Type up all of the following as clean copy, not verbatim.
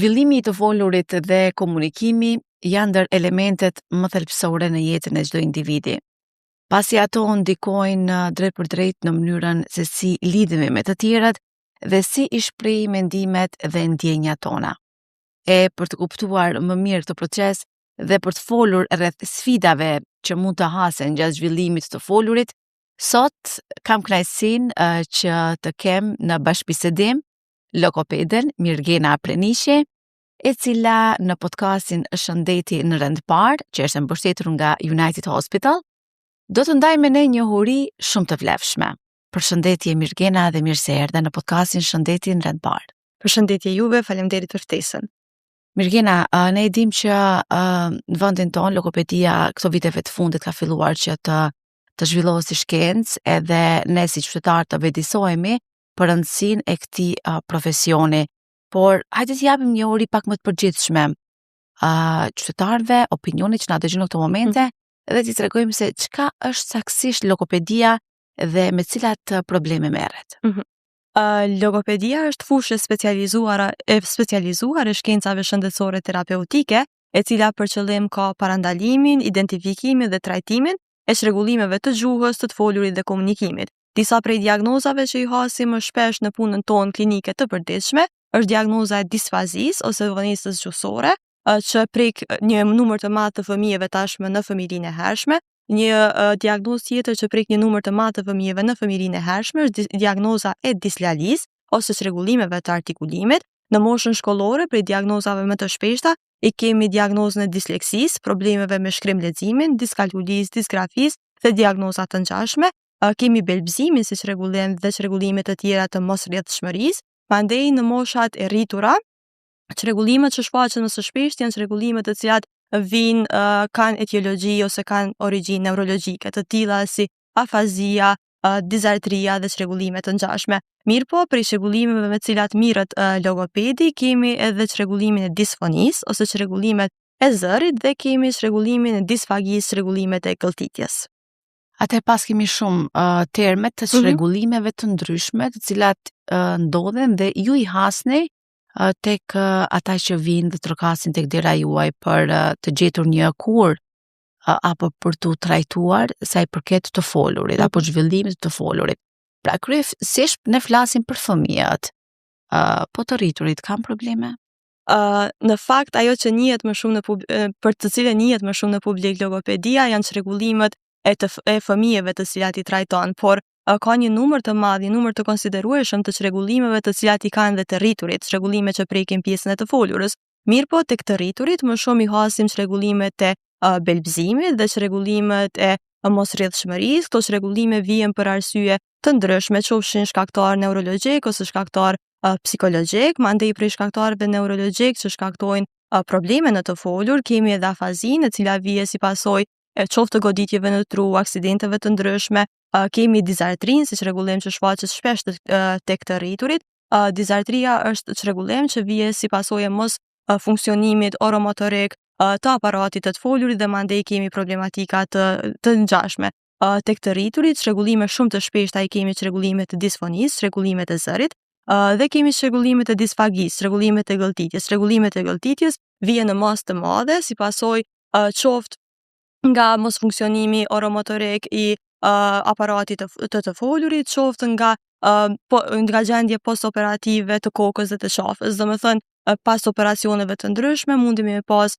Zhvillimi I të folurit dhe komunikimi janë ndër elementet më thelbësore në jetën e çdo individi. Pasi ato ndikojnë drejt për drejt në mënyrën se si lidhemi me të tjerat dhe si I shpreh mendimet dhe ndjenjat tona. Për të kuptuar më mirë këtë proces dhe për të folur rreth sfidave që mund të hasen gjatë zhvillimit të folurit, sot kam kënaqësinë që të kem në bashkëbisedim logopeden Mirgena Prenishi, e cila në podcastin Shëndeti në rend parë, që është mbështetur nga United Hospital, do të ndaj me ne një huri shumë të vlefshme. Përshëndetje Mirgena dhe mirë se erdhe në podcastin Shëndeti në rend parë. Përshëndetje juve, faleminderit për ftesën. Mirgena, ne e dim që në vendin tonë logopedia këto viteve të fundit ka filluar që të zhvillohet si shkencë, edhe ne si qytetarë të vëdësohemi për rëndësinë e këtij profesioni. Por hajde të japim një uri pak më të përgjithshme qytetarëve, opinionit që na dëgjojnë në këto momente, dhe t'i tregojmë se çka është saktësisht logopedia dhe me cilat probleme merret. Logopedia është fushë specializuar e shkencave shëndetësore terapeutike, e cila për qëllim ka parandalimin, identifikimin dhe trajtimin e çrregullimeve të gjuhës, të folurit dhe komunikimit. Disa prej diagnozave që I hasim më shpesh në punën tonë klinike të përditshme është diagnoza e disfazisë ose vonisës gjuhësore, që prek një numër të madh të fëmijëve tashmë në fëmijërinë e hershme. Një diagnozë tjetër që prek një numër të madh të fëmijëve në fëmijërinë e hershme është diagnoza e dislalisë ose çrregullimeve të artikulimit. Në moshën shkollore, prej diagnozave më të shpeshta I kemi diagnozën e disleksisë, problemeve me shkrim leximin, diskalkulisë, disgrafisë dhe diagnoza të ngjashme. Kemi belbëzimin si çrregullim dhe çrregullime të tjera të mosrjedhshmërisë. Mandej në moshat e rritura, çrregullimet që shfaqen më së shpeshti janë çrregullime të cilat kanë etiologji ose kanë origjinë neurologjike, të tilla si afazia, dizartria dhe çrregullime të ngjashme. Mirëpo, për çrregullimeve me të cilat mirret logopedi, kemi edhe çrregullimin e disfonisë ose çrregullimet e zërit dhe kemi çrregullimin e disfagisë, çrregullimet e gëlltitjes. Atë pas kemi shumë terme të çrregullimeve të ndryshme, të cilat ndodhen dhe ju I hasni tek ata që vinë dhe trokasin tek dera juaj për të gjetur një kur apo për të trajtuar sa I përket të folurit apo zhvillimit të folurit. Pra kryesisht ne flasim për fëmijët, po të rriturit kanë probleme? Në fakt ajo që njihet më shumë për të cilën njihet më shumë në publik logopedia janë çrregullimet e fëmijëve të cilat I trajton, por ka një numër të madh, një numër të konsiderueshëm të çrregullimeve të cilat I kanë dhe të rriturit, çrregullime që prekin pjesën e të folurës. Mirëpo tek të rriturit më shumë I hasim çrregullimet e belbëzimit dhe çrregullimet e mosrjedhshmërisë. Këto çrregullime vijnë për arsye të ndryshme, qofshin shkaktar neurologjik ose shkaktar psikologjik, mandej prej shkaktarëve neurologjik që shkaktojnë probleme në të folur, kemi edhe afazinë, e cila vije si pasojë qoftë të goditjeve në tru, aksidenteve të ndryshme. Kemi dizartrinë, si çrregullim që shfaqet shpesh tek të rriturit. Dizartria është çrregullim që vije si pasojë mos funksionimit oromotorik të aparatit të folurit dhe mandej kemi problematika të ngjashme. Tek të rriturit, çrregullime shumë të shpeshta I kemi çrregullimet e disfonisë, çrregullimet e zërit, dhe kemi çrregullimet e disfagisë, çrregullimet e gëlltitjes. Çrregullimet e gëlltitjes vijnë në masë të madhe si pasojë qoftë nga mos funksionimi oromotorik I aparatit të folurit, qoftë nga gjendje postoperative të kokës dhe të qafës. Domethënë pas operacioneve të ndryshme mundemi me pas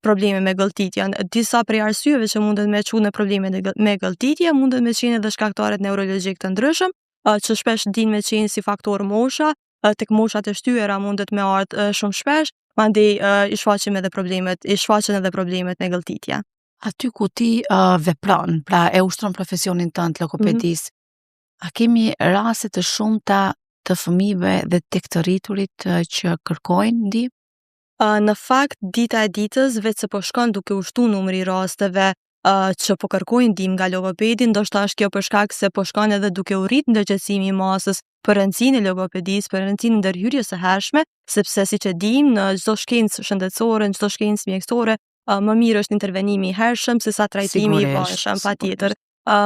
probleme me gëlltitjen. Disa prej arsyeve që mundet me çu në probleme me gëlltitje mundet me qenë edhe shkaktarët neurologjik të ndryshëm, që shpesh din me qenë si faktor mosha. Tek moshat e shtyera mundet me ardhë shumë shpesh, mandej I shfaqen edhe problemet me gëlltitje. Aty ku ti vepron, pra e ushtron profesionin tënd logopedisë, a kemi raste të shumta të fëmijëve dhe tek të rriturit që kërkojnë ndihmë? Në fakt, dita e ditës vetë se po shkon duke u shtu numri I rasteve që po kërkojnë ndihmë nga logopedi, ndoshta është kjo për shkak se po shkon edhe duke u rrit ndërgjegjësimi I masës për rëndësinë e logopedisë, për rëndësinë e ndërhyrjes së hershme, sepse siç e dimë në çdo shkencë shëndetësore, në çdo shkencë mjekësore, më mirë është intervenimi I hershëm se sa trajtimi I vonë, patjetër.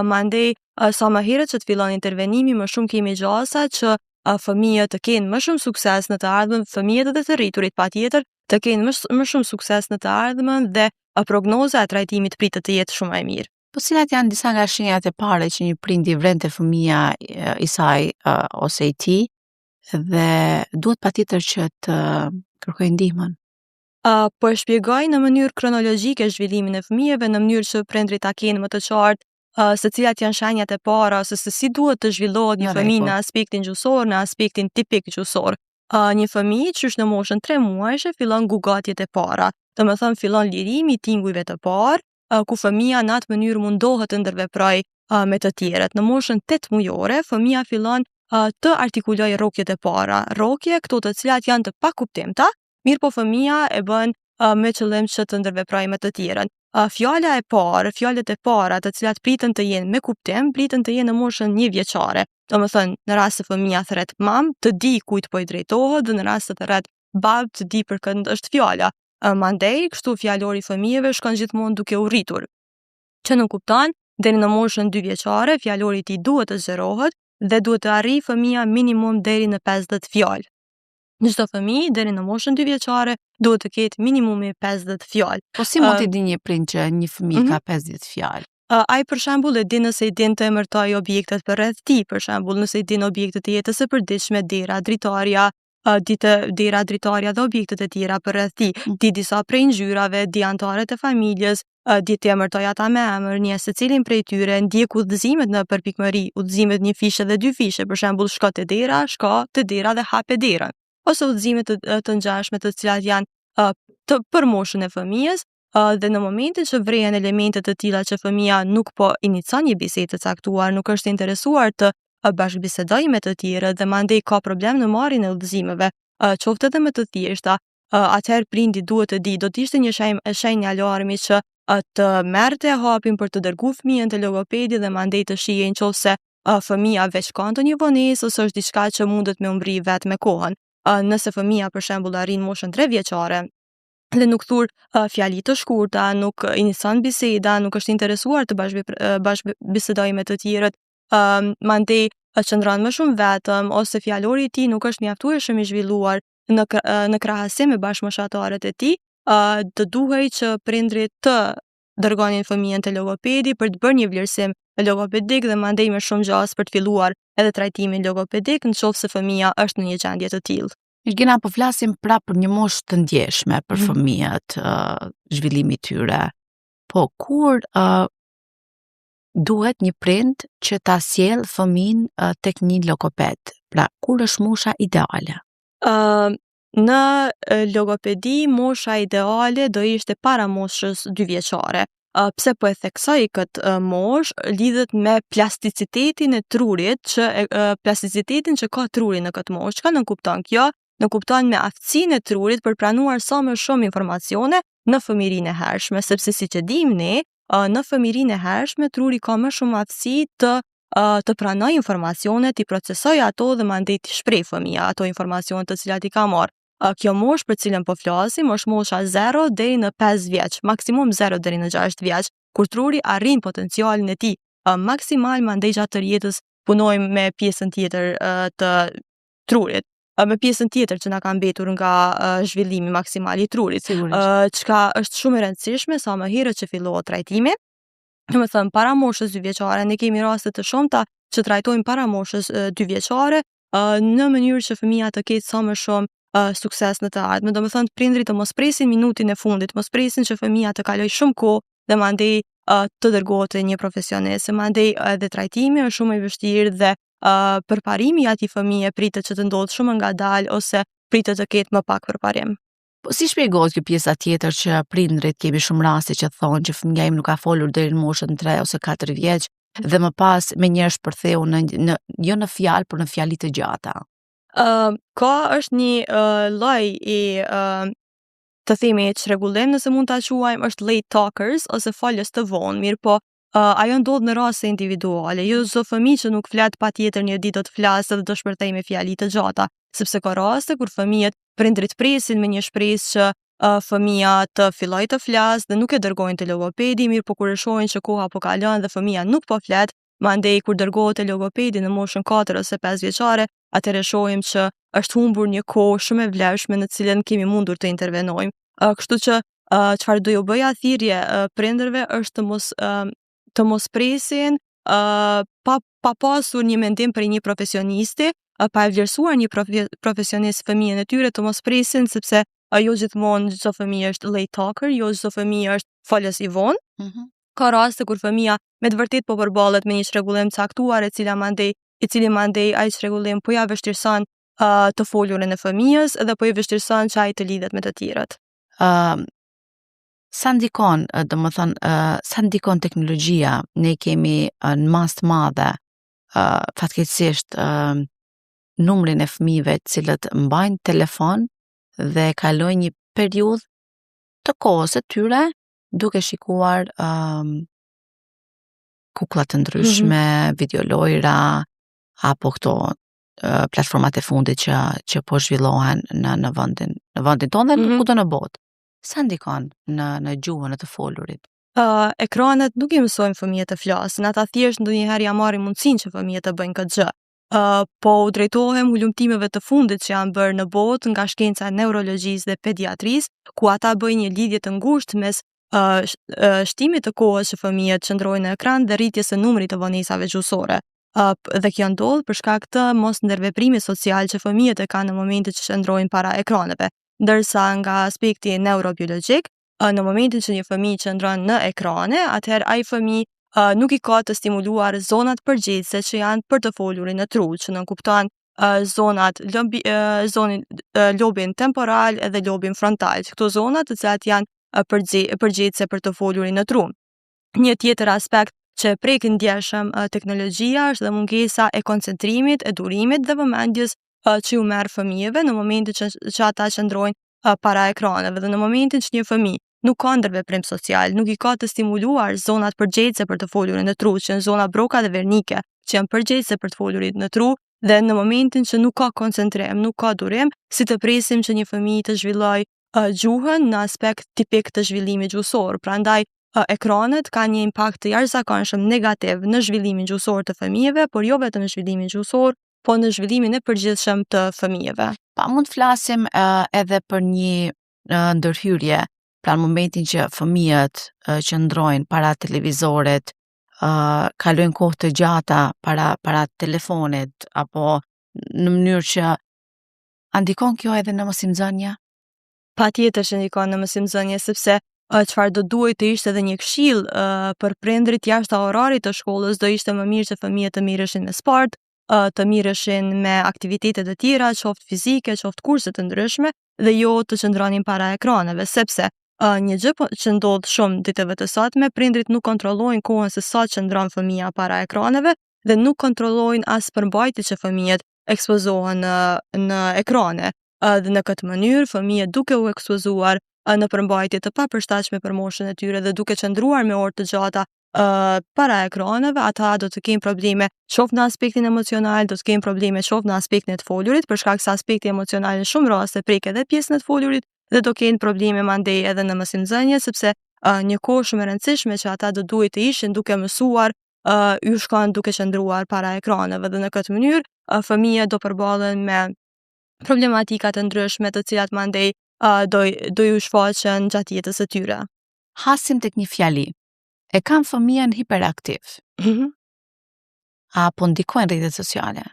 Mandej sa më herët që të fillon intervenimi, më shumë kemi gjasa që fëmijët të kenë më shumë sukses në të ardhmen, fëmijët edhe të rriturit patjetër të kenë më shumë sukses në të ardhmen dhe prognoza e trajtimit pritet të jetë shumë e mirë. Po cilat janë disa nga shenjat e parë që një prindi vren te fëmia i saj ose i tij dhe duhet patjetër që të kërkojë ndihmën? Po e shpjegoj në mënyrë kronologjike zhvillimin e fëmijëve në mënyrë që prindrit ta kenë më të qartë se cilat janë shenjat e para ose se si duhet të zhvillohet një fëmijë në aspektin gjuhësor, në aspektin tipik gjuhësor. Një fëmijë qysh në moshën 3 muajshe fillon gugatjet e para. Domethënë fillon lirimi i tingujve të parë, ku fëmia në atë mënyrë mundohet të ndërveproj me të tjerët. Në moshën 8 mujore fëmia fillon të artikuloj rrokjet e para. Rrokje këto të cilat janë të pakuptimta, mirë po fëmia e bën me qëllim që të ndërveprojë me të tjerën. Fjalët e para të cilat pritën të jenë me kuptim, pritën të jenë në moshën 1 vjeçare. Domethënë, në rast se fëmia thret mam, të di kujt po i drejtohet, dhe në rast se thret bab, të di për kënd është fjala. Mandej, kështu fjalori i fëmijëve shkon gjithmonë duke u rritur. Që nuk kupton, deri në moshën 2 vjeçare, fjalori i tij duhet të zgjerohet dhe duhet të arrijë fëmia minimum deri në 50 fjalë. Në çdo fëmijë deri në moshën 2 vjeçare duhet të ketë minimumi 50 fjalë. Po si mund t'i di një prind që një fëmijë ka 50 fjalë? Ai për shembull e din nëse i din të emërtoj objektet për rreth tij, për shembull nëse i din objektet e jetës së përditshme, dera, dritarja, dera, dritarja dhe objektet e tjera për rreth tij, di disa prej ngjyrave, di anëtarët e familjes, di të emërtoj ata me emër, njeh secilin prej tyre, ndjek udhëzimet në përpikmëri, udhëzimet 1 fishe dhe 2 fishe, për shembull shko te dera dhe hape derën. Ose udhëzimet të ngjashme të cilat janë për moshën e fëmijës, dhe në momentin që vrehen elemente të tilla që fëmia nuk po inicon një bisedë të caktuar, nuk është interesuar të bashkëbisedojë me të tjerët dhe mandej ka problem në marrjen e udhëzimeve, qoftë edhe me të thjeshta, atëherë prindi duhet të di, do të ishte një shenjë alarmi që të merrte hapin për të dërguar fëmijën te logopedi dhe mandej të shihej nëse fëmia veç ka ndonjë vonesë ose është diçka që mundet me u mbri vetë me kohën. Nëse fëmia për shembull arrin moshën 3 vjeçare dhe nuk thur fjali të shkurta, nuk inicion biseda, nuk është interesuar të bashkëbisedojë me të tjerët, mandej qëndron më shumë vetëm ose fjalori i tij nuk është mjaftueshëm i zhvilluar në krahasim me bashkëmoshatarët e tij, të duhej që prindrit të dërgonin fëmijën te logopedi për të bërë një vlerësim logopedik dhe mandej më shumë gjas për të filluar edhe trajtimin logopedik nëse fëmia është në një gjendje të tillë. Mirgjina, po flasim pra për një moshë të ndjeshme për fëmijët, zhvillimi i tyre. Po kur duhet një prind që ta sjell fëmin tek një logoped? Pra, kur është mosha ideale? Në logopedi mosha ideale do ishte para moshës 2 vjeçare. Pse po e theksoj këtë moshë lidhet me plasticitetin e trurit plasticitetin që ka truri në këtë moshë. Çka nënkupton kupton kjo? Në kupton me aftësinë e trurit për pranuar sa më shumë informacione në fëmijërinë e hershme, sepse siç e dimë ne, në fëmijërinë e hershme truri ka më shumë aftësi të pranoj informacionet, i procesoj ato dhe mandej t'i shpreh fëmia ato informacione të cilat i ka marrë. Kjo moshë për cilën po flasim është mosha 0 deri në 5 vjeç, maksimum 0 deri në 6 vjeç, kur truri arrin potencialin e tij maksimal, mandej gjatë tërë jetës punojmë me pjesën tjetër të trurit. Me pjesën tjetër që na ka mbetur nga zhvillimi maksimal i trurit, çka është shumë e rëndësishme sa më herët që fillohet trajtimi. Domethënë para moshës 2 vjeçare ne kemi raste të shumta që trajtojmë para moshës 2 vjeçare në mënyrë që fëmia të ketë sa më shumë sukses në të ardhmen. Domethënë prindrit të mos presin minutin e fundit, mos presin që fëmia të kalojë shumë kohë dhe mandej të dërgohet te një profesionist. Mandej edhe trajtimi është shumë i vështirë dhe përparimi i atij fëmije pritet që të ndodhë shumë ngadalë ose pritet të ketë më pak përparim. Po si shpjegohet kjo pjesa tjetër që prindrit kemi shumë raste që thonë që fëmia im nuk ka folur deri në moshën 3 ose 4 vjeç dhe më pas menjëherë shpërtheu jo në fjalë, por në fjali të gjata. Ka është një lloj i të themi çrregullim, nëse mund ta quajmë, është late talkers ose falës të vonë, mirë po ajo ndodh në raste individuale. Jo çdo fëmijë që nuk flet patjetër një ditë do të flasë dhe do shpërthej me fjali të gjata, sepse ka raste kur fëmijët prindrit presin me një shpresë që fëmia të fillojë të flasë dhe nuk e dërgojnë te logopedi, mirë po kur e shohin që koha po kalon dhe fëmia nuk po flet, mandej kur dërgohet te logopedi në moshën 4 ose 5 vjeçare, atëherë shohim që është humbur një kohë shumë e vlefshme në cilën kemi mundur të intervenojmë. Kështu që çfarë do ju bëja thirrje prindërve është të mos presin pa pasur një mendim për një profesionisti, pa e vlerësuar një profesionist fëmijën e tyre, të mos presin sepse jo gjithmonë çdo fëmijë është late talker, jo çdo fëmijë është folës i vonë. Ka raste kur fëmia me të vërtet po përballet me një çrregullim caktuar i cili mandej ai çrregullim po ja vështirëson të folurin e fëmijës dhe po i vështirëson që ai të lidhet me të tjerët. Sa ndikon teknologjia, ne kemi në mas të madhe fatkeqësisht numrin e fëmijëve të cilët mbajnë telefon dhe kalojnë një periudhë të kohës së tyre duke shikuar kukulla të ndryshme, videolojra apo këto platformat e fundit që po zhvillohen në vendin tonë dhe kudo në botë. Sa ndikon në gjuhën e të folurit? Ekranet nuk i mësojnë fëmijët të flasin, ata thjesht ndonjëherë ja marrin mundësinë që fëmijët të bëjnë këtë gjë. Po u drejtohem ulumtimeve të fundit që janë bërë në botë nga shkenca e neurologjisë dhe pediatrisë, ku ata bëjnë një lidhje të ngushtë mes shtimit të kohës që fëmijët qëndrojnë në ekran dhe rritjes së numrit të vonesave gjuhësore. Dhe kjo ndodh për shkak të mos ndërveprimit social që fëmijët e kanë në momentin që qëndrojnë para ekraneve. Ndërsa nga aspekti neurobiologjik, në momentin që një fëmijë qëndron në ekrane, atëherë ai fëmijë nuk i ka të stimuluar zonat përgjithëse që janë për të folurin në tru, që nënkupton lobin temporal edhe lobin frontal, që këto zonat të cilat janë përgjithëse për të folurin në tru. Një tjetër aspekt që prek ndjeshëm teknologjia është dhe mungesa e koncentrimit, e durimit dhe vëmendjes që ju merr fëmijëve në momentin që ata qëndrojnë para ekraneve dhe në momentin që një fëmijë nuk ka ndërveprim social, nuk i ka të stimuluar zonat përgjegjëse për të folurin në tru, që janë zona broka dhe vernike, që janë përgjegjëse për të folurit në tru, dhe në momentin që nuk ka koncentrim, nuk ka durim, si të presim që një fëmijë të zhvillojë gjuhën në aspekt tipik të zhvillimit gjuhësor. Prandaj ekranet kanë një impakt të jashtëzakonshëm negativ në zhvillimin gjuhësor të fëmijëve, por jo vetëm në zhvillimin gjuhësor, po në zhvillimin e përgjithshëm të fëmijëve. Pa mund të flasim edhe për një ndërhyrje, pra në momentin që fëmijët qëndrojnë para televizorit, kalojnë kohë të gjata para telefonit, apo në mënyrë që ndikon kjo edhe në mësimdhënie? Patjetër që ndikon në mësimdhënie, sepse çfarë do duhet të ishte edhe një këshill për prindrit jashtë orarit të shkollës, do ishte më mirë që fëmijët të mirëshin me sport, të mirëshin me aktivitete të tjera, qoftë fizike, qoftë kurse të ndryshme, dhe jo të qëndronin para ekraneve, sepse një gjë që ndodh shumë ditëve të sotme, prindrit nuk kontrollojnë kohën se sa qëndron fëmia para ekraneve dhe nuk kontrollojnë as përmbajtjet që fëmijët ekspozohen në ekrane. Dhe në këtë mënyrë fëmijët duke u ekspozuar në përmbajtje të papërshtatshme për moshën e tyre dhe duke qëndruar me orë të gjata para ekraneve, ata do të kenë probleme qoftë në aspektin emocional, do të kenë probleme qoftë në aspektin e të folurit, për shkak se aspekti emocional në shumë raste prek edhe pjesën e të folurit dhe do kenë probleme mandej edhe në mësimdhënie, sepse një kohë shumë e rëndësishme që ata do duhet të ishin duke mësuar, ju shkon duke qëndruar para ekraneve dhe në këtë mënyrë fëmijët do përballen me problematika të ndryshme të cilat mandej do ju shfaqen gjatë jetës së tyre. Hasim tek një fjali. E kam fëmijën hiperaktiv. Apo ndikojnë rrjetet sociale?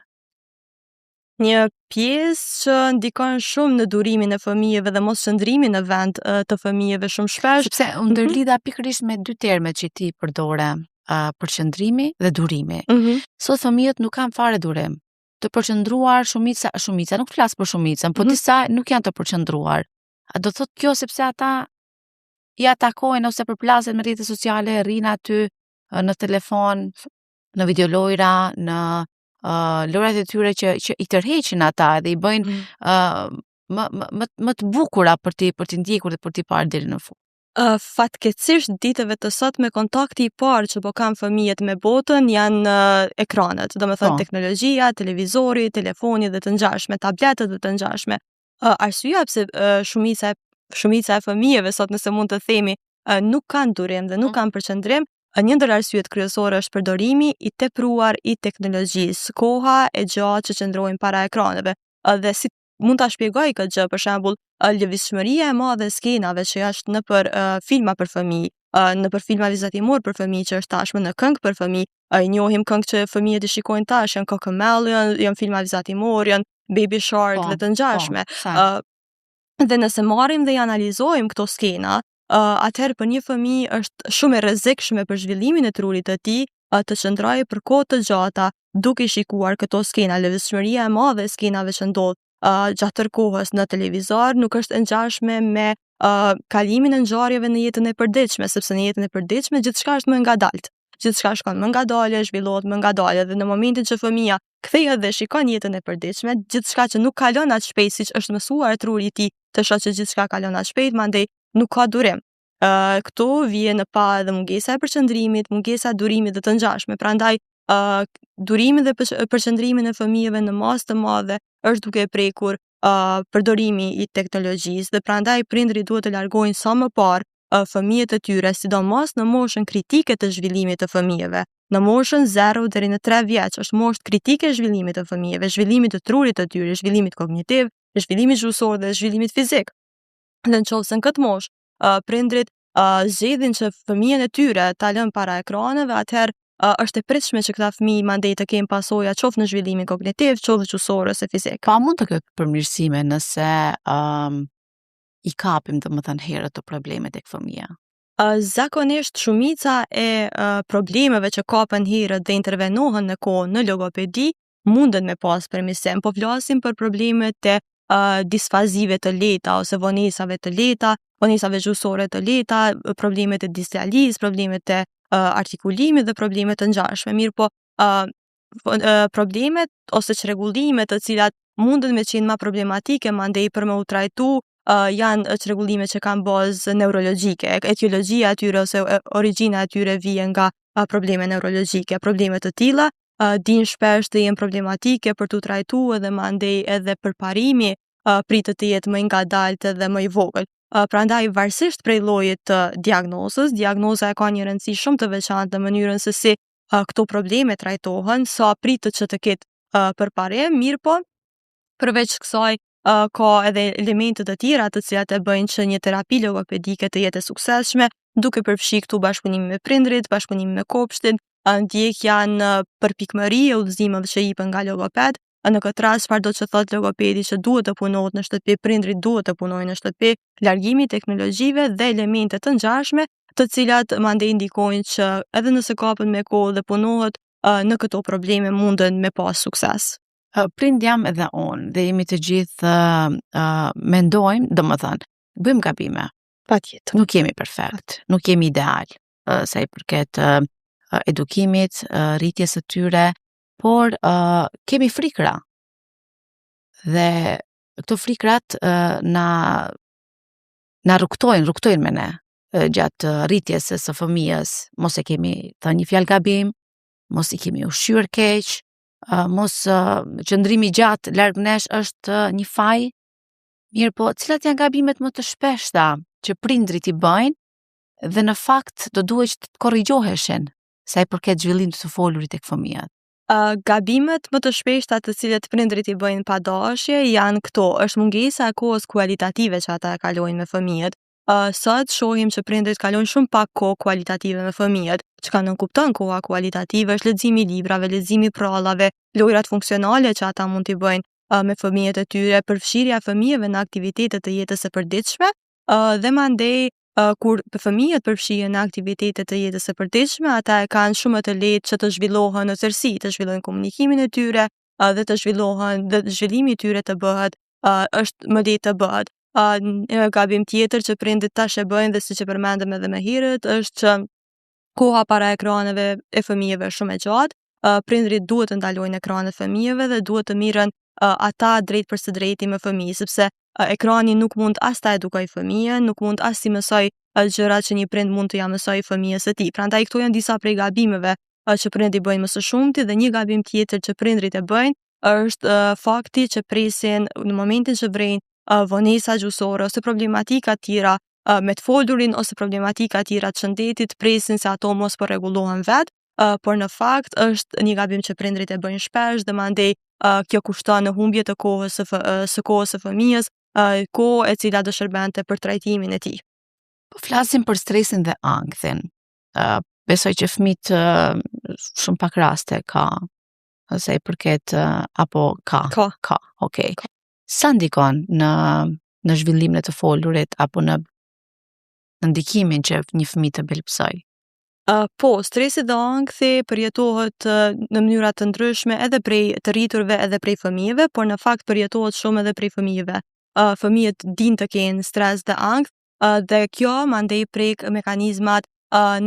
Një pjesë që ndikon shumë në durimin e fëmijëve dhe mos qëndrimin në vend të fëmijëve shumë shpesh. Sepse u ndërlidha pikërisht me dy termet që ti përdore, përqëndrimi dhe durimi. Sot fëmijët nuk kanë fare durim. Të përqëndruar shumica, nuk flas për shumicën, po disa nuk janë të përqëndruar. Do thotë kjo sepse ata ja takojnë ose përplasen me rrjetet sociale, rrinë aty në telefon, në videolojra, në lojrat e tyre që i tërheqin ata dhe i bëjnë më të bukura për t'i ndjekur dhe për t'i parë deri në fund. Fatkeqësisht ditëve të sotme kontakti i parë që po kanë fëmijët me botën janë ekranet, domethënë teknologjia, televizori, telefoni dhe të ngjashme, tabletët dhe të ngjashme. Arsyeja pse shumica e fëmijëve sot, nëse mund të themi, nuk kanë durim dhe nuk kanë përqendrim, Një ndër arsyet kryesore është përdorimi i tepruar i teknologjisë, koha e gjatë që qëndrojmë para ekraneve. Dhe si mund ta shpjegoj këtë gjë, për shembull, lëvizshmëria e madhe e skenave që është nëpër filma për fëmijë, nëpër filma vizatimor për fëmijë që është tashmë në këngë për fëmijë, i njohim këngë që fëmijët i shikojnë tash, janë Cocomelon, janë filma vizatimor, janë Baby Shark dhe të ngjashme. Dhe nëse marrim dhe i analizojmë këto skena, atëherë për një fëmijë është shumë e rrezikshme për zhvillimin e trurit të tij të qëndrojë për kohë të gjata duke shikuar këto skena. Lëvizshmëria e madhe e skenave që ndodh gjatë tërë kohës në televizor nuk është e ngjashme me kalimin e ngjarjeve në jetën e përditshme, sepse në jetën e përditshme gjithçka është më ngadalt. Gjithçka shkon më ngadale, zhvillohet më ngadale dhe në momentin që fëmia kthehet dhe shikon jetën e përditshme, gjithçka që nuk kalon aq shpejt siç është mësuar truri i tij të shohë që gjithçka kalon aq shpejt, mandej nuk ka durim. Këtu vjen në pa edhe mungesa e përqendrimit, mungesa e durimit dhe të ngjashme. Prandaj durimin dhe përqendrimin e fëmijëve në masë të madhe është duke prekur përdorimi i teknologjisë dhe prandaj prindrit duhet të largojnë sa më parë fëmijët e tyre, sidomos në moshën kritike të zhvillimit të fëmijëve. Në moshën 0 deri në 3 vjeç është moshë kritike e zhvillimit të fëmijëve, zhvillimit të trurit të tyre, zhvillimit kognitiv, zhvillimit gjuhësor dhe zhvillimit fizik. Dhe nëse në këtë moshë prindrit zgjedhin që fëmijën e tyre ta lënë para ekraneve, atëherë është e pritshme që këta fëmijë mandej të kenë pasoja qoftë në zhvillimin kognitiv, qoftë gjuhësor ose fizik. Pa mund të ketë përmirësime nëse i kapim domethënë herët të probleme tek fëmia. Zakonisht shumica e problemeve që kapen herët dhe intervenohen në kohë në logopedi munden me pas përmirësim, po flasim për problemet e disfazive të lehta ose vonesave të lehta, vonesave gjuhësore të lehta, problemet e disfjalisë, problemet e artikulimit dhe problemet të ngjashme. Mirë po, problemet ose çrregullimet të cilat munden me qenë më problematike mandej për me u trajtu janë çrregullime që kanë bazë neurologjike. Etiologjia e tyre ose origjina e tyre vjen nga probleme neurologjike. Probleme të tilla din shpesh të jenë problematike për t'u trajtuar dhe mandej edhe përparimi pritet të jetë më i ngadalt dhe më i vogël. Prandaj varësisht prej llojit të diagnozës, diagnoza e ka një rëndësi shumë të veçantë në mënyrën se si këto probleme trajtohen, sa pritet që të ketë përparim, mirë po, përveç kësaj ka edhe elemente të tjera të cilat e bëjnë që një terapi logopedike të jetë e suksesshme, duke përfshi këtu bashkëpunimin me prindrit, bashkëpunimin me kopshtin, ndjekja në përpikmëri e udhëzimeve që jipen nga logoped. Në këtë rast çfarëdo që thot logopedi që duhet të punohet në shtëpi, prindrit duhet të punojnë në shtëpi, largimi i teknologjive dhe elemente të ngjashme, të cilat mandej ndikojnë që edhe nëse kapen me kohë dhe punohet në këto probleme munden me pas sukses. Prind jam edhe unë dhe jemi të gjithë mendojmë, domethënë, bëjmë gabime. Patjetër. Nuk jemi perfekt, nuk jemi ideal sa i përket edukimit, rritjes së tyre, por kemi frikra. Dhe këto frikrat na rrugtojnë me ne gjatë rritjes së fëmijës. Mos e kemi thënë një fjalë gabim, mos i kemi ushqyer keq, mos qëndrimi gjatë larg nesh është një faj. Mirë po, cilat janë gabimet më të shpeshta që prindrit i bëjnë dhe në fakt do duhet që të korrigjoheshin sa i përket zhvillimit të folurit tek fëmijët? Gabimet më të shpeshta të cilët prindrit i bëjnë pa dashje janë këto, është mungesa e kohës kualitative që ata e kalojnë me fëmijët. Sot shohim që prindrit kalojnë shumë pak kohë kualitative me fëmijët. Çka nënkupton koha kualitative është leximi i librave, leximi i prallave, lojrat funksionale që ata mund t'i bëjnë me fëmijët e tyre, përfshirja e fëmijëve në aktivitete të jetës së përditshme, dhe mandej kur fëmijët përfshihen në aktivitete të jetës së përditshme, ata e kanë shumë të lehtë që të zhvillohen në tërësi, të zhvillojnë komunikimin e tyre dhe të zhvillohen dhe zhvillimi i tyre të bëhet është më lehtë të bëhet. Një gabim tjetër që prindit tash e bëjnë dhe siç e përmendëm edhe më herët është që koha para ekraneve e fëmijëve është shumë e gjatë. Prindrit duhet të ndalojnë ekranet fëmijëve dhe duhet të mirën ata drejt për së drejti me fëmijë, sepse ekrani nuk mund as ta edukoj fëmijën, nuk mund as t'i mësoj gjërat që një prind mund të ja mësoj fëmijës së tij. Prandaj këto janë disa prej gabimeve që prindrit bëjnë më së shumti dhe një gabim tjetër që prindrit e bëjnë është fakti që presin në momentin që vrejnë vonesa gjuhësore ose problematika tjera me të folurin ose problematika tjera të shëndetit presin se ato mos po rregullohen vetë, por në fakt është një gabim që prindrit e bëjnë shpesh dhe mandej kjo kushton në humbje të kohës së kohës së fëmijës, kohë e cila do shërbente për trajtimin e tij. Po flasim për stresin dhe ankthin. Besoj që fëmijët shumë pak raste ka sa i përket apo ka, okay. Sa ndikon në zhvillimin e të folurit apo në ndikimin që një fëmijë të belpsoj? Po, stresi dhe ankthi përjetohet në mënyra të ndryshme edhe prej të rriturve edhe prej fëmijëve, por në fakt përjetohet shumë edhe prej fëmijëve. Fëmijët din të kenë stres dhe ankth, dhe kjo mandej prek mekanizmat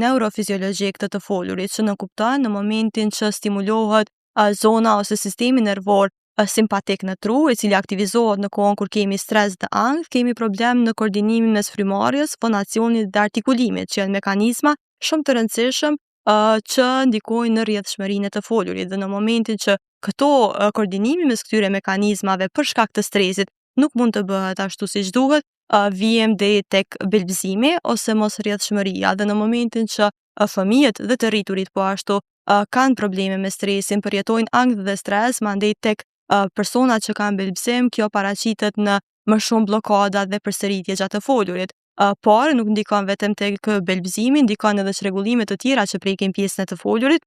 neurofiziologjik të folurit, që në kupton në momentin që stimulohet zona ose sistemi nervor simpatik në tru, i cili aktivizohet në kohën kur kemi stres dhe ankth, kemi problem në koordinimin mes frymarrjes, fonacionit dhe artikulimit, që janë mekanizma shumë të rëndësishëm që ndikojnë në rrjedhshmërinë e të folurit, dhe në momentin që këto koordinimi mes këtyre mekanizmave për shkak të stresit nuk mund të bëhet ashtu siç duhet, vijem deri tek belbëzimi ose mos rrjedhshmëria, dhe në momentin që fëmijët dhe të rriturit po ashtu kanë probleme me stresin, përjetojnë ankth dhe stres, mandej tek personat që kanë belbëzim, kjo paraqitet në më shumë blokada dhe përsëritje gjatë të folurit. Por nuk ndikon vetëm tek belbëzimi, ndikon edhe çrregullime të tjera që prekin pjesën e të folurit.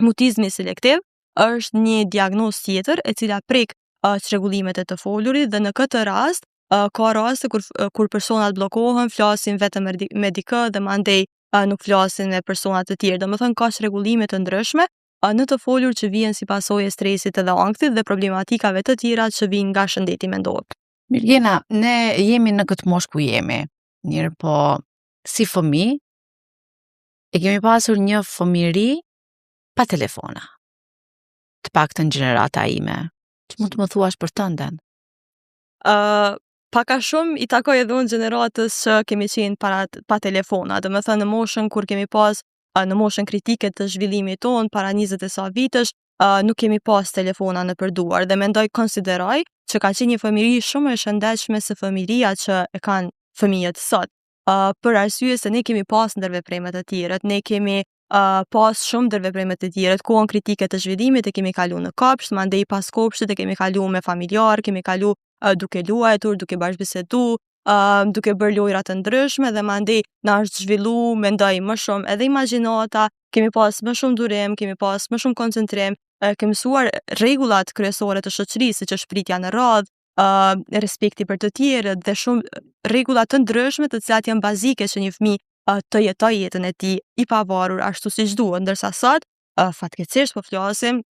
Mutizmi selektiv është një diagnozë tjetër e cila prek çrregullimet e të folurit, dhe në këtë rast ka raste kur personat bllokohen, flasin vetëm me dikë dhe mandej nuk flasin me persona të tjerë. Domethënë ka çrregullime të ndryshme në të folur që vijnë si pasojë e stresit edhe ankthit dhe problematikave të tjera që vijnë nga shëndeti mendor. Mirjana, ne jemi në këtë moshë ku jemi. Mirë, po si fëmijë e kemi pasur një fëmijëri pa telefona. Të paktën gjenerata ime. Që mund të më thuash për tënden? Paka shumë i takoj edhe unë gjeneratës që kemi qenë pa telefona. Dhe më thënë në moshën kur kemi pas në moshën kritike të zhvillimit tonë para 20 e sa vitesh, nuk kemi pas telefona në përduar, dhe mendoj konsideroj që ka qenë një fëmijëri shumë e shëndetshme se fëmijëria që e kanë fëmijët sot. Për arsye se ne kemi pas ndërveprime të tjera, ne kemi pas shumë ndërveprime të tjera, kohën kritike të zhvillimit e kemi kalu në kopsht, mandej pas kopshtit e kemi kalu me familjar, kemi kalu duke luajtur, duke bashkëbisedu, duke bërë lojra të ndryshme, dhe mandej na është zhvillu, mendoj më shumë edhe imagjinata, kemi pas më shumë durim, kemi pas më shumë koncentrim, kemi mësuar rregullat kryesore të shoqërisë, siç është pritja në radhë, respekti për të tjerët dhe shumë rregulla të ndryshme të cilat janë bazike që një fëmijë të jetojë jetën e tij i pavarur ashtu siç duhet, ndërsa sot fatkeqësisht po flasim,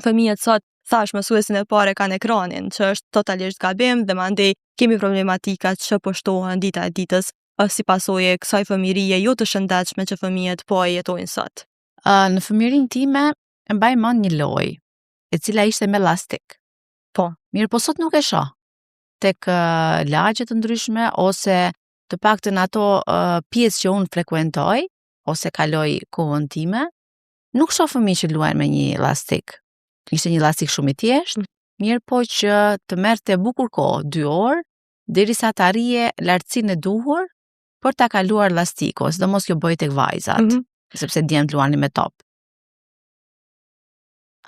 fëmijët sot thash mësuesin e parë kanë ekranin, që është totalisht gabim, dhe mandej kemi problematika që po shtohen dita e ditës si pasojë e kësaj fëmijërie jo të shëndetshme që fëmijët po e jetojnë sot. Në fëmijërinë time e mbaj mend një lojë e cila ishte me lastik. Po, mirë, po sot nuk e shoh tek lagje të ndryshme ose të paktën ato pjesë që unë frekuentoj ose kaloj kohën time, nuk shoh fëmijë që luajnë me një lastik. Ishte një lastik shumë i thjeshtë, mirë po që të merrte bukur kohë, 2 orë, derisa të arrije lartësinë e duhur për ta kaluar lastikun, sidomos kjo bëj tek vajzat, sepse djemt luanin me top.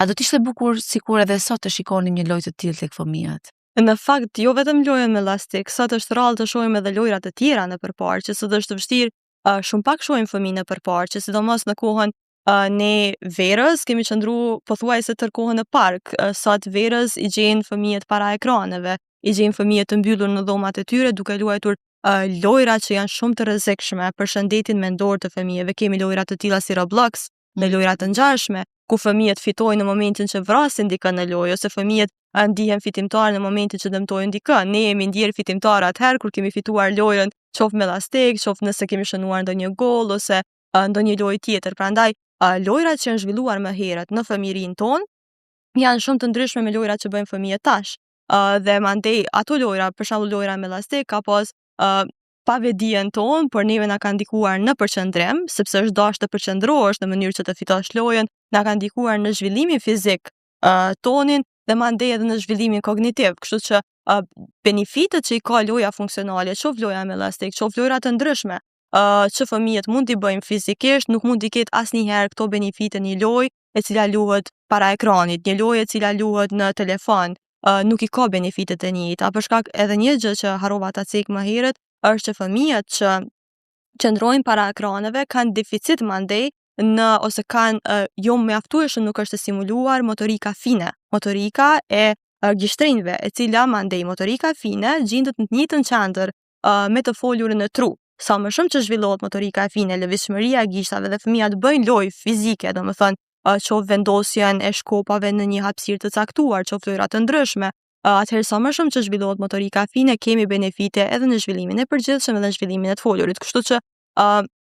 A do t'ishte bukur sikur edhe sot të shikonim një lojë të tillë tek fëmijët? Në fakt, jo vetëm lojën me lastik, sot është rrallë të shohim edhe lojra të tjera në përparqe, sot është vështirë, shumë pak shohim fëmijë në përparqe, sidomos në kohën ne verës kemi qëndru pothuajse tërë kohën në park. Sot verës i gjen fëmijët para ekraneve, i gjen fëmijët të mbyllur në dhomat e tyre duke luajtur lojra që janë shumë të rrezikshme për shëndetin mendor të fëmijëve. Kemi lojra të tilla si Roblox, dhe lojra të ngjashme, ku fëmijët fitojnë në momentin që vrasin dikën në lojë, ose fëmijët ndihen fitimtar në momentin që dëmtojnë dikën. Ne jemi ndier fitimtar atëherë kur kemi fituar lojën, qoftë me lastik, qoftë nëse kemi shënuar ndonjë gol ose ndonjë lojë tjetër. Prandaj lojrat që janë zhvilluar më herët në fëmijërinë tonë janë shumë të ndryshme me lojrat që bëjnë fëmijët tash. Dhe mandej ato lojra, për shembull lojra me lastik, ka pas pa vedijen tonë, por neve na ka ndikuar në përqendrim, sepse është dashur të përqendrohesh në mënyrë që të fitosh lojën, na ka ndikuar në zhvillimin fizik tonin, dhe mandej edhe në zhvillimin kognitiv. Kështu që benefitet që i ka loja funksionale, qoftë loja me elastik, qoftë lojra të ndryshme, që fëmijët mund t'i bëjmë fizikisht, nuk mund t'i ketë asnjëherë këto benefite një lojë e cila luhet para ekranit, një lojë e cila luhet në telefon, nuk i ka benefitet e njëjta. Për shkak edhe një gjë që harrova ta cek më herët, është që fëmijët që qëndrojnë para ekraneve kanë deficit mandej ose kanë jo mjaftueshëm nuk është stimuluar motorika fine, motorika e gishtrinjve, e cila mandej motorika fine gjendet në të njëjtën qendër me të folurën e tru. Sa më shumë që zhvillohet motorika fine, lëvizshmëria e gishtave dhe fëmijët bëjnë lojë fizike, domethënë qoftë vendosjen e shkopave në një hapësirë të caktuar, qoftë lojra të ndryshme, atëherë sa më shumë që zhvillohet motorika fine, kemi benefite edhe në zhvillimin e përgjithshëm edhe në zhvillimin e të folurit. Kështu që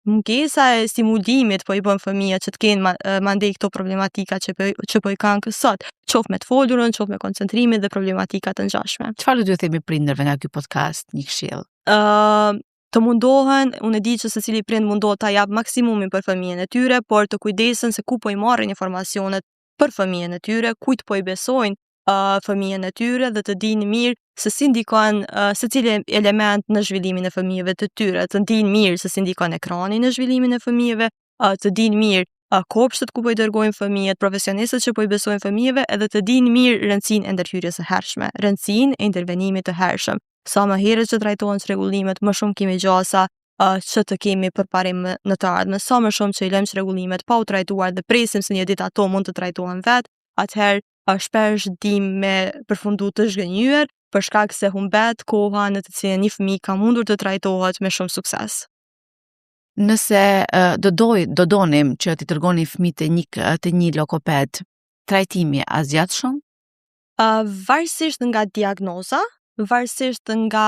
mungesa e stimulimit po i bën fëmijët që të kenë mandej këto problematika që po i kanë kësot, qoftë me të folurën, qoftë me koncentrimin dhe problematika të ngjashme. Çfarë duhet të themi prindërve nga ky podcast, një këshill? Të mundohen, unë e di që secili prind mundohet ta jap maksimumin për fëmijën e tyre, por të kujdesen se ku po i marrin informacionet për fëmijën e tyre, kujt po i besojnë fëmijën e tyre dhe të dinë mirë se si ndikon secili element në zhvillimin e fëmijëve të tyre, të dinë mirë se si ndikon ekrani në zhvillimin e fëmijëve, të dinë mirë kopshtet ku po i dërgojnë fëmijët, profesionistët që po i besojnë fëmijëve, edhe të dinë mirë rëndësinë e ndërhyrjes së hershme, rëndësinë e intervenimit të hershëm. Sa më herët që trajtohen çrregullimet, më shumë kemi gjasa që të kemi përparim në të ardhmen. Sa më shumë që i lëmë çrregullimet pa u trajtuar dhe presim se një ditë ato mund të trajtohen vetë, atëherë shpesh dim me përfundu të zhgënjyer për shkak se humbet koha në të cilën një fëmijë ka mundur të trajtohet me shumë sukses. Nëse do donim që t'i dërgoni fëmijët te një lokoped, trajtimi a zgjat shumë? Varësisht nga diagnoza, varësisht nga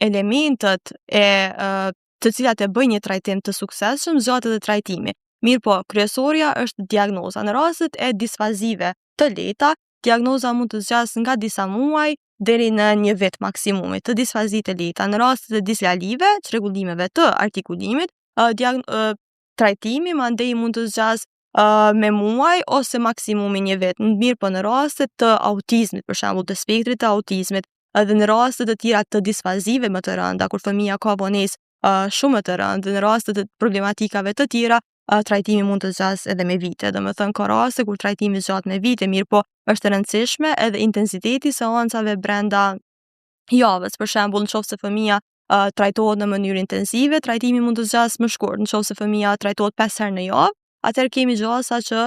elementet të cilat e bëjnë një trajtim të suksesshëm, zgjat edhe trajtimi. Mirë po, kryesorja është diagnoza. Në rastet e disfazive të lehta, diagnoza mund të zgjasë nga disa muaj deri në një vit maksimumi. Të disfazit të lehta, në rastet e dislalive, çrregullimeve të artikulimit, trajtimi mandej mund të zgjasë me muaj ose maksimumi një vit. Mirë po në rastet të autizmit, për shembull të spektrit të autizmit, edhe në rastet të tjera të disfazive më të rënda, kur fëmia ka vonesë shumë të rëndë, dhe në rastet të problematikave të tjera, trajtimi mund të zgjasë edhe me vite. Domethënë ka raste kur trajtimi zgjat me vite, mirë po është e rëndësishme edhe intensiteti i seancave brenda javës. Për shembull, nëse fëmia trajtohet në mënyrë intensive, trajtimi mund të zgjasë më shkurt. Nëse fëmia trajtohet 5 herë në javë, atëherë kemi gjasa që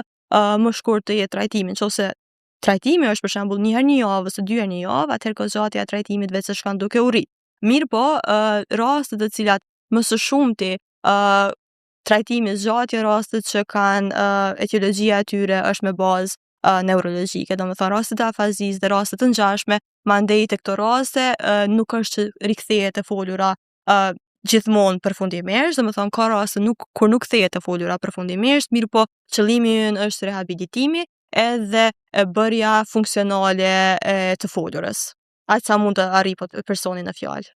më shkurt të jetë trajtimi. Nëse trajtimi është për shembull 1 herë në javë ose 2 herë në javë, atëherë kozhatja e trajtimit vetë shkon duke u rrit. Mirë po, raste të cilat më së shumti trajtimi zgjatje rastet që kanë etiologjia e tyre është me bazë neurologjike, domethënë rastet e afazisë dhe rastet të ngjashme, mandej te këto raste nuk është që rikthehet e folura gjithmonë përfundimisht, domethënë ka raste kur nuk kthehet e folura përfundimisht, mirë po qëllimi ynë është rehabilitimi edhe bërja funksionale e të folurës. Aq sa mund të arrijë personi në fjalë.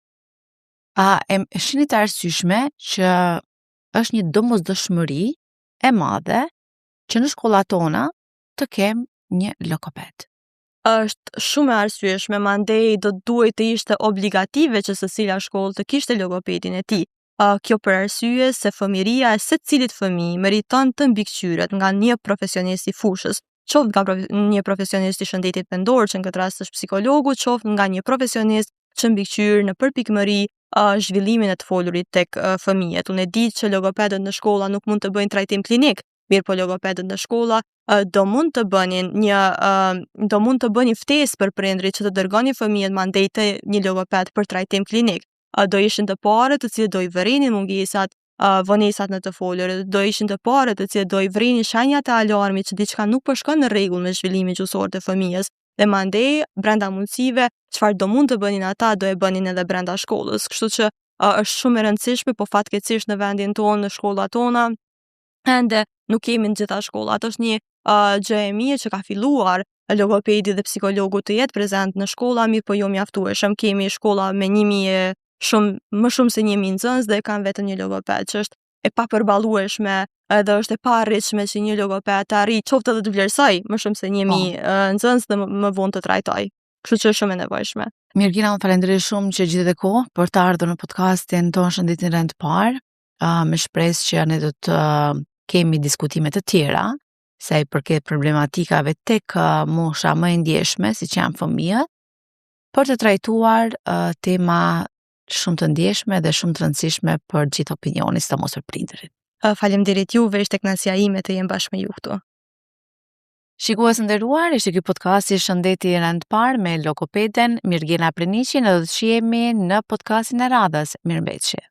A shihni të arsyeshme që është një domosdoshmëri e madhe që në shkollat tona të kem një lokoped? Është shumë e arsyeshme, mandej do duhet të ishte obligative që secila shkollë të kishte logopedin e tij. Kjo për arsye se fëmiria e secilit fëmijë meriton të mbikëqyret nga një profesionist i fushës, qoftë nga një profesionist i shëndetit mendor, që në këtë rast është psikologu, qoftë nga një profesionist që mbikëqyr në përpikmëri zhvillimin e të folurit tek fëmijët. Unë e di që logopedët në shkolla nuk mund të bëjnë trajtim klinik, mirë po logopedët në shkolla do mund të bënin ftesë për prindrit që të dërgonin fëmijët mandej te një logoped për trajtim klinik. Do ishin të parët të cilët do i vërinin mungesat, vonesat në të folur, do ishin të parët të cilët do i vrinin shenjat e alarmit që diçka nuk po shkon në rregull me zhvillimin gjuhësor të fëmijës. Dhe mandej brenda mundësive çfarë do mund të bënin ata do e bënin edhe brenda shkollës. Kështu që është shumë e rëndësishme, po fatkeqësisht në vendin tonë, në shkollat tona, ende nuk kemi në gjitha shkollat. Është një gjë e mirë që ka filluar logopedi dhe psikologu të jetë prezent në shkolla, mirë po jo mjaftueshëm. Kemi shkolla me 1000 më shumë se 1000 nxënës dhe kanë vetëm një logoped, që është e papërballueshme edhe është e parritshme që një logoped të arrijë qoftë edhe të vlerësoj më shumë se 1000 nxënës dhe më vonë të trajtoj. Kështu që është shumë e nevojshme. Mirgina, unë falenderoj shumë që gjetët kohë për të ardhur në podcastin tonë Shëndetin Rend Parë, me shpresë që ne do të kemi diskutime të tjera sa i përket problematikave tek mosha më e ndjeshme, siç janë fëmijët, për të trajtuar tema shumë të ndjeshme dhe shumë të rëndësishme për gjithë opinionin, sidomos për prindërit. Faleminderit juve, ishte kënaqësia ime të jem bashkë me ju këtu. Shikues nderuar, ishte ky podcasti Shëndeti Rend Parë me logopeden Mirgina Preniqi, ne do të shihemi në podcastin e radhës. Mirëmbëjtje.